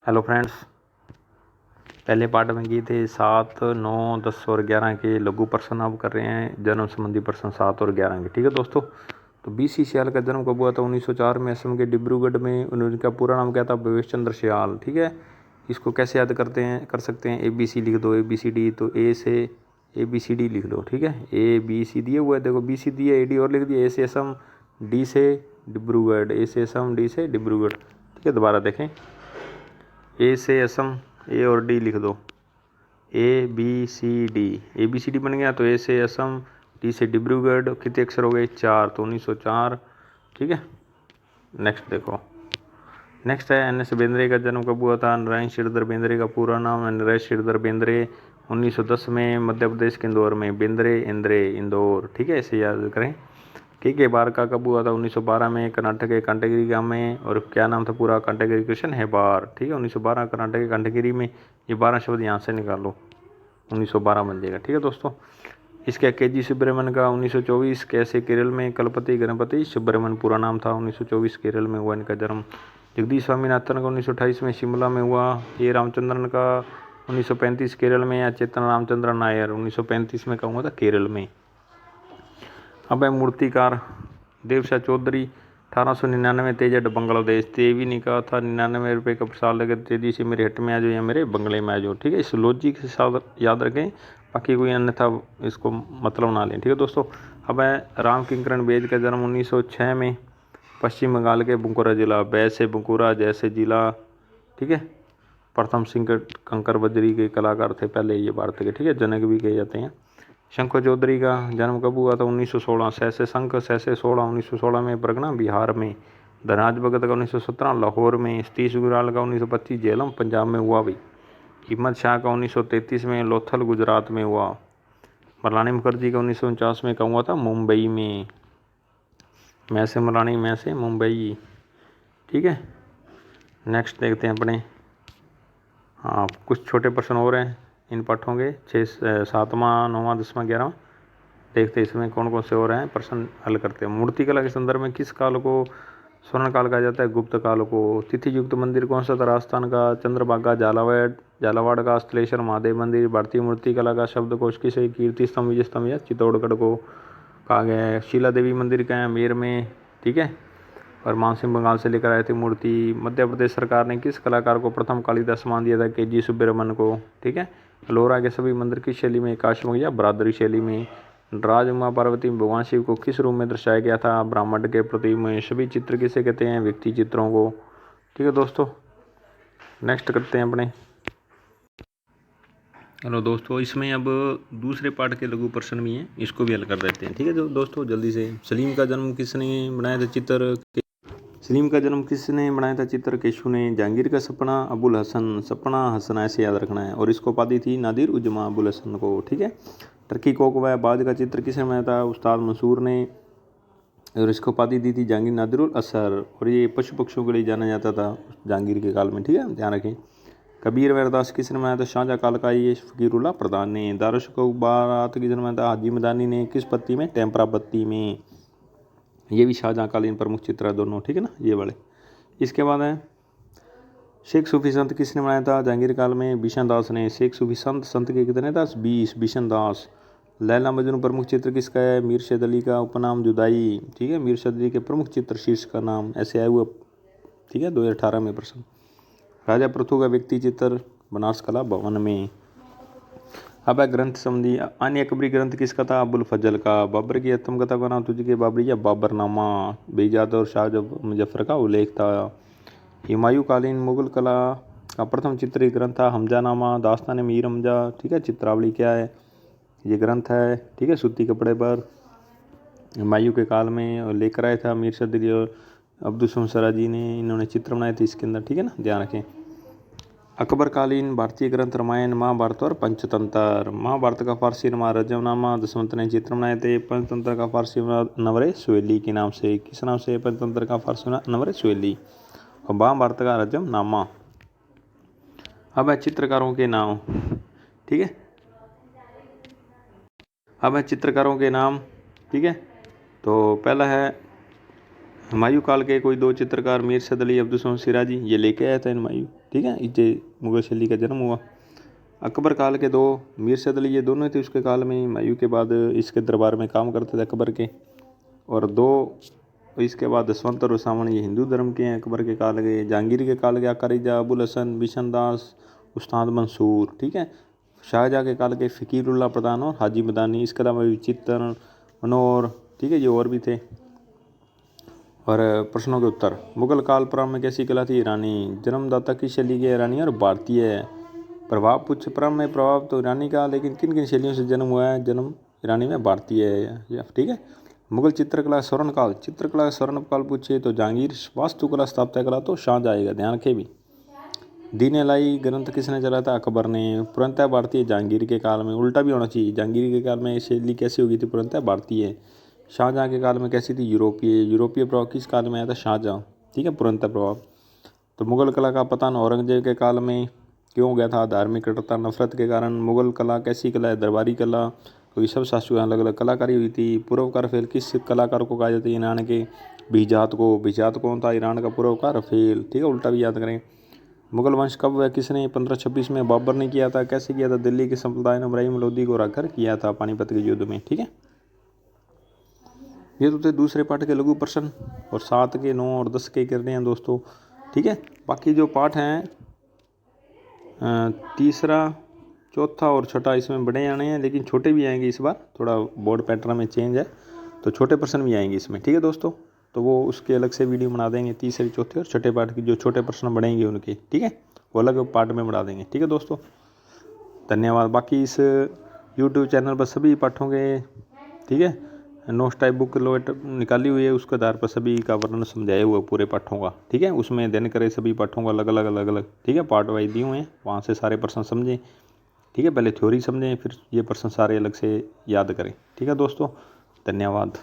Hello friends, पहले part में किए थे 7, 9, 10 और 11 के लघु प्रश्न। अब कर रहे हैं जन्म संबंधी प्रश्न 7 और 11 के। ठीक है दोस्तों, तो BC सियाल का जन्म कब हुआ था? 1904 में असम के डिब्रूगढ़ में। उनका पूरा नाम क्या था? भवेश चंद्र सियाल। ठीक है, इसको कैसे याद कर सकते हैं? ABC लिख दो, ABCD। तो A से ABCD लिख लो। ठीक है, ABC दिए हुआ है, देखो BC दिया, AD और लिख दिया। A से असम, D से डिब्रूगढ़, A से असम, D से डिब्रूगढ़। ठीक है, दोबारा देखें, A से असम, A और D लिख दो, ABCD। ABCD बन गया। तो A से असम, D से डिब्रूगढ़, कितने अक्षर हो गए? 4। तो 1904। ठीक है, नेक्स्ट देखो। नेक्स्ट है NS बेंद्रे का जन्म कब हुआ था? नारायण श्रीधर बेंद्रे का पूरा नाम है नरेश श्रीधर बेंद्रे। 1910 में मध्य प्रदेश के इंदौर में। बेंद्रे इंद्रे इंदौर। ठीक है, इसे याद करें। के बार का कब हुआ था? 1912 में कर्नाटक के कंटगिरी गांव में। और क्या नाम था पूरा? कंटगिरी कृष्ण हेबार। ठीक है, 1912 कर्नाटक के कंटगिरी में। ये 12 शब्द यहाँ से निकालो, 1912 बन जाएगा। ठीक है दोस्तों, इसका KG सुब्रमण्यम का 1924 कैसे केरल में। कलपति गणपति सुब्रमण्यम पूरा नाम था। 1924 केरल में हुआ इनका जन्म। जगदीश स्वामीनाथन का 1928 में शिमला में हुआ। A रामचंद्रन का 1935 केरल में। या चेतन रामचंद्र नायर 1935 में कहा हुआ था केरल में। अब है मूर्तिकार देवशाह चौधरी। 1899 तेजट बांग्लादेश। भी नहीं कहा था 99 रुपये का प्रसाद लगे, तेजी से मेरे हट में आ जाओ या मेरे बंगले में आ जाओ। ठीक है, इस लॉजिक के साथ याद रखें, बाकी कोई अन्यथा इसको मतलब ना लें। ठीक है दोस्तों, अब है राम किंकरण बेद का जन्म 1906 में पश्चिम बंगाल के बंकुरा जिला। बै से बंकुरा, जैसे जिला। ठीक है, प्रथम सिंह कंकर बजरी के कलाकार थे पहले ये भारत के। ठीक है, जनक भी कहे जाते हैं। शंकर चौधरी का जन्म कब हुआ था? 1916। सैसे शंख, सैसे 16, 1916 में परगना बिहार में। धनराज भगत का 1917 लाहौर में। सतीश गुजराल का 1925 झेलम पंजाब में हुआ भाई। हिम्मत शाह का 1933 में लोथल गुजरात में हुआ। मरलानी मुखर्जी का 1949 में कहा हुआ था मुंबई में। मैं से मरलानी, मैं से मुंबई। ठीक है, नेक्स्ट देखते हैं अपने। हाँ, कुछ छोटे प्रश्न और हैं इन पाठों के। 6, 7वां, 9वां, 10वां, 11वां। देखते हैं इसमें कौन कौन से हो रहे हैं, प्रश्न हल करते हैं। मूर्तिकला के संदर्भ में किस काल को स्वर्ण काल कहा जाता है? गुप्त काल को। तिथि युक्त मंदिर कौन सा था राजस्थान का? चंद्रभागा। झालावाड़ का स्थलेश्वर महादेव मंदिर। भारतीय मूर्तिकला का शब्दकोश किसे कीर्ति स्तंभ, विजय स्तंभ या चित्तौड़गढ़ को कहा गया है? शीला देवी मंदिर का है अमेर में। ठीक है, और मानसिंह बंगाल से लेकर आए थे मूर्ति। मध्य प्रदेश सरकार ने किस कलाकार को प्रथम कालिदास सम्मान दिया था? KG सुब्रमण्यम को। ठीक है, अलोरा के सभी मंदिर किस शैली में? काश्मीर या बरादरी शैली में। राज उमा पार्वती में भगवान शिव को किस रूप में दर्शाया गया था? ब्राह्मण के प्रतीक में। सभी चित्र किसे कहते हैं? व्यक्ति चित्रों को। ठीक है दोस्तों, नेक्स्ट करते हैं अपने। हेलो दोस्तों, इसमें अब दूसरे पार्ट के लघु प्रश्न भी हैं, इसको भी हल कर देते हैं। ठीक है दोस्तों, जल्दी से। सलीम का जन्म किसने बनाया था चित्र? सलीम का जन्म किसने बनाया था चित्र? केशु ने। जहांगीर का सपना अबुल हसन, सपना हसन ऐसे याद रखना है। और इसको उपाधि थी नादिर उजमा अबुल हसन को। ठीक है, टर्की कोकवाबाद का चित्र किसने बनाया था? उस्ताद मंसूर ने। और इसको उपाधि दी थी जहांगीर नादिरुल असर। और ये पशु पक्षियों के लिए जाना जाता था जहांगीर के काल में। ठीक है, ध्यान रखें। कबीर वैरदास किसने बनाया था? शाहजहाँ काल का ये फकीरुल्लाह प्रधान ने। दारुश को बारात किसने बनाया था? हाजी मदानी ने। किस पत्ती में? टेम्परा पत्ती में। ये भी शाहजहाँ कालीन प्रमुख चित्र है दोनों। ठीक है ना, ये वाले। इसके बाद है शेख सूफी संत किसने बनाया था जहांगीर काल में? बिशन दास ने। शेख सूफी संत के कितने दास? 20। बिशन दास। लैला मजनू प्रमुख चित्र किसका है? मीरशद अली का। उपनाम जुदाई। ठीक है, मीरशद अली के प्रमुख चित्र शीर्ष का नाम ऐसे आया हुआ। ठीक है, 2018 में प्रश्न। राजा पृथु का व्यक्ति चित्र बनारस कला भवन में। अब है ग्रंथ संबंधी। अन्य अकबरी ग्रंथ किसका था? अबुल फजल का। बाबर की आत्मकथा का नाम तुझके बाबरी या बाबरनामा। बेजाद और शाह मुजफ्फर का उल्लेख था। हुमायूं कालीन मुगल कला का प्रथम चित्रित ग्रंथ था हमजानामा। दास्तान मीर हमजा। ठीक है, चित्रावली क्या है? ये ग्रंथ है। ठीक है, सूती कपड़े पर हुमायूं के काल में और लेकर आए था मीरशद अली और अब्दुल शमसरा जी ने। इन्होंने चित्र बनाए थे इसके अंदर। ठीक है ना, ध्यान रखें। अकबर कालीन भारतीय ग्रंथ रामायण, महाभारत और पंचतंत्र। महाभारत का फारसी नाम रजमनामा। दशमंत ने चित्र बनाए थे। पंचतंत्र का फारसी नवरे सुहेली के नाम से। किस नाम से? पंचतंत्र का फारसी नवरे सुहेली और महाभारत का रजमनामा। अब है चित्रकारों के नाम। ठीक है, अब है चित्रकारों के नाम। ठीक है, तो पहला है हुमायूं काल के कोई दो चित्रकार मीरशद अली, अब्दुल शमस सिराजी। ये लेके आया था हुमायूं। ठीक है, इसे मुगल शैली का जन्म हुआ। अकबर काल के 2 मीर सैद अली, ये दोनों थे उसके काल में, हुमायूं के बाद इसके दरबार में काम करते थे अकबर के। और 2 इसके बाद दसवंत और सावन, ये हिंदू धर्म के हैं अकबर के काल के। जहांगीर के काल के अकारिजा, अबुल हसन, बिशन दास, उस्ताद मंसूर, ठीक है। शाहजहाँ के काल के फ़कीरुल्लाह प्रधान और हाजी मदानी, इसके अलावा विचित्र, मनोहर, ठीक है, ये और भी थे। और प्रश्नों के उत्तर, मुगल काल प्रारंभ में कैसी कला थी? ईरानी। जन्मदाता की शैली के ईरानी और भारतीय। प्रभाव पूछ, प्रारंभ में प्रभाव तो ईरानी का, लेकिन किन किन शैलियों से जन्म हुआ है? जन्म ईरानी में, भारतीय है, ठीक है। मुगल चित्रकला स्वर्णकाल, चित्रकला स्वर्णकाल पूछे तो जहांगीर, वास्तुकला स्थापत्य कला तो शाहजहाँ आएगा, ध्यान रखे भी। दीन लाई ग्रंथ किसने चलाया था? अकबर ने। पुरंतः भारतीय जहांगीर के काल में, उल्टा भी होना चाहिए, जहांगीर के काल में शैली कैसी होगी थी? पुरंतः भारतीय। शाहजहाँ के काल में कैसी थी? यूरोपीय। यूरोपीय प्रभाव किस काल में आया था? शाहजहाँ, ठीक है, पुरंतः प्रभाव। तो मुगल कला का पतन औरंगजेब के काल में क्यों गया था? धार्मिक कट्टरता, नफरत के कारण। मुगल कला कैसी कला है? दरबारी कला, क्योंकि सब शासकों अलग अलग कलाकारी हुई थी। पूर्वकार फेल किस कलाकार को कहा जाता है? ईरान के बिजात को। बिजात कौन था? ईरान का पूर्वकार फेल, ठीक है, उल्टा भी याद करें। मुगल वंश कब हुआ? किसने? 1526 में बाबर ने किया था। कैसे किया था? दिल्ली के सल्तनत ने इब्राहिम लोदी को रखकर किया था पानीपत के युद्ध में, ठीक है। ये तो थे दूसरे पाठ के लघु प्रश्न, और 7 के 9 और 10 के कर रहे हैं दोस्तों, ठीक है। बाकी जो पाठ हैं तीसरा, चौथा और छठा, इसमें बड़े आने हैं, लेकिन छोटे भी आएंगे इस बार, थोड़ा बोर्ड पैटर्न में चेंज है, तो छोटे प्रश्न भी आएंगे इसमें, ठीक है दोस्तों। तो वो उसके अलग से वीडियो बना देंगे, तीसरे चौथे और छठे पार्ट की जो छोटे प्रश्न बढ़ेंगे उनके, ठीक है, वो अलग पार्ट में बढ़ा देंगे, ठीक है दोस्तों। धन्यवाद। बाकी इस यूट्यूब चैनल पर सभी पाठों के, ठीक है, नोट्स टाइप बुक निकाली हुई है, उसके आधार पर सभी का वर्णन समझाया हुआ पूरे पाठों का, ठीक है। उसमें दिन करे सभी पाठों को अलग अलग, ठीक है, पार्ट वाइज दिए हुए हैं, वहाँ से सारे प्रश्न समझें, ठीक है। पहले थ्योरी समझें, फिर ये प्रश्न सारे अलग से याद करें, ठीक है दोस्तों। धन्यवाद।